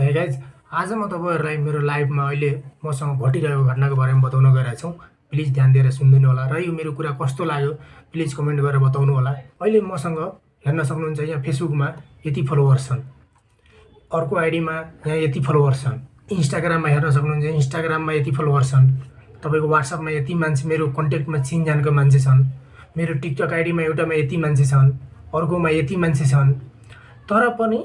है गाइज, आज म तपाईँहरूलाई मेरो लाइफमा अहिले मसँग घटिरहेको घटनाको बारेमा बताउन गइरहेको छु। प्लिज ध्यान दिएर सुनिदिनु होला र यो मेरो कुरा कस्तो लाग्यो प्लिज कमेन्ट गरेर बताउनु होला। अहिले मसँग हेर्न सक्नुहुन्छ यहाँ फेसबुकमा यति फलोवर्स छन्, अर्को आइडीमा यहाँ यति फलोवर्स छन्, इन्स्टाग्राममा हेर्न सक्नुहुन्छ इन्स्टाग्राममा यति फलोवर्स छन्, तपाईँको वाट्सएपमा यति मान्छे मेरो कन्ट्याक्टमा चिनजानको मान्छे छन्, मेरो टिकटक आइडीमा एउटामा यति मान्छे छन्, अर्कोमा यति मान्छे छन्। तर पनि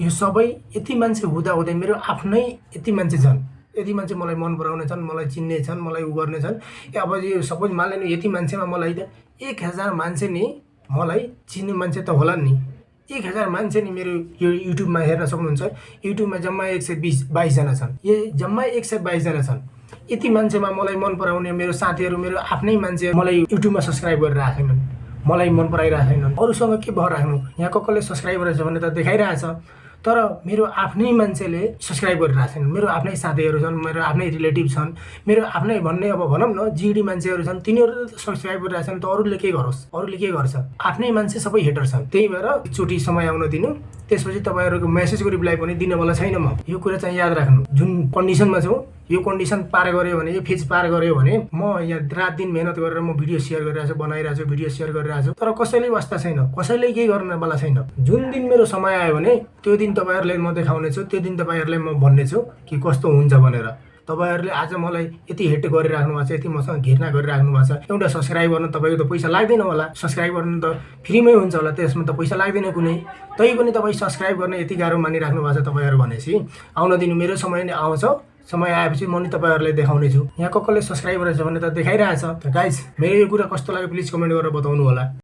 यो सबै यति मान्छे हुँदाहुँदै मेरो आफ्नै यति मान्छे छन्, यति मान्छे मलाई मन पराउने छन्, मलाई चिन्ने छन्, मलाई उ गर्ने छन्। अब यो सपोज मान लिनु यति मान्छेमा मलाई त 1000 मान्छे नि मलाई चिन्ने मान्छे त होला नि। 1000 मान्छे नि मेरो यो युट्युबमा हेर्न सक्नुहुन्छ, युट्युबमा जम्मा 122 जना छन्, यो जम्मा 122 जना छन्। यति मान्छेमा मलाई मन पराउने मेरो साथीहरू, मेरो आफ्नै मान्छे मलाई युट्युबमा सब्स्क्राइब गरिरहेको छैनन्, मलाई मन पराइरहेको छैनन्। अरूसँग के भएर राख्नु, यहाँ कसले सब्स्क्राइब गरेछ भने त देखाइरहेछ, तर मेरो आफ्नै मान्छेले सब्स्क्राइब गरिरहेको छैन। मेरो आफ्नै साथीहरू छन्, मेरो आफ्नै रिलेटिभ छन्, मेरो आफ्नै भन्ने अब भनौँ न जिडी मान्छेहरू छन्, तिनीहरू सब्स्क्राइब गरिरहेको छन्, त अरूले के गरोस्, अरूले के गर्छ। आफ्नै मान्छे सबै हेटर छन्। त्यही भएर एकचोटि समय आउन दिनु, त्यसपछि तपाईँहरूको मेसेजको रिप्लाई पनि दिनवाला छैन म। यो कुरा चाहिँ याद राख्नु, जुन कन्डिसनमा छौँ यो कन्डिसन पार गऱ्यो भने, यो फेज पार गऱ्यो भने म यहाँ रात दिन मेहनत गरेर म भिडियो सेयर गरिरहेको छु, बनाइरहेको छु, भिडियो सेयर गरिरहेको छु, तर कसैले वास्ता छैन, कसैले केही गर्नवाला छैन। जुन दिन मेरो समय आयो भने त्यो दिन तपाईँहरूलाई म देखाउने छु, त्यो दिन तपाईँहरूलाई म भन्ने छु कि कस्तो हुन्छ भनेर। तपाईँहरूले आज मलाई यति हेट गरिराख्नु भएको छ, यति मसँग घृणा गरिराख्नु भएको छ। एउटा सब्स्क्राइब गर्न तपाईँको त पैसा लाग्दैन होला, सब्स्क्राइब गर्नु त फ्रीमै हुन्छ होला, त्यसमा त पैसा लाग्दैन कुनै। तैपनि तपाईँ सब्स्क्राइब गर्न यति गाह्रो मानिराख्नु भएको छ तपाईँहरू भनेपछि आउन दिनु, मेरो समय नै आउँछ, समय आएपछि म नि तपाईँहरूलाई देखाउने छु। यहाँ कसले सब्स्क्राइब गरेछ भने त देखाइरहेछ। गाइज, मेरो यो कुरा कस्तो लाग्यो प्लिज कमेन्ट गरेर बताउनु होला।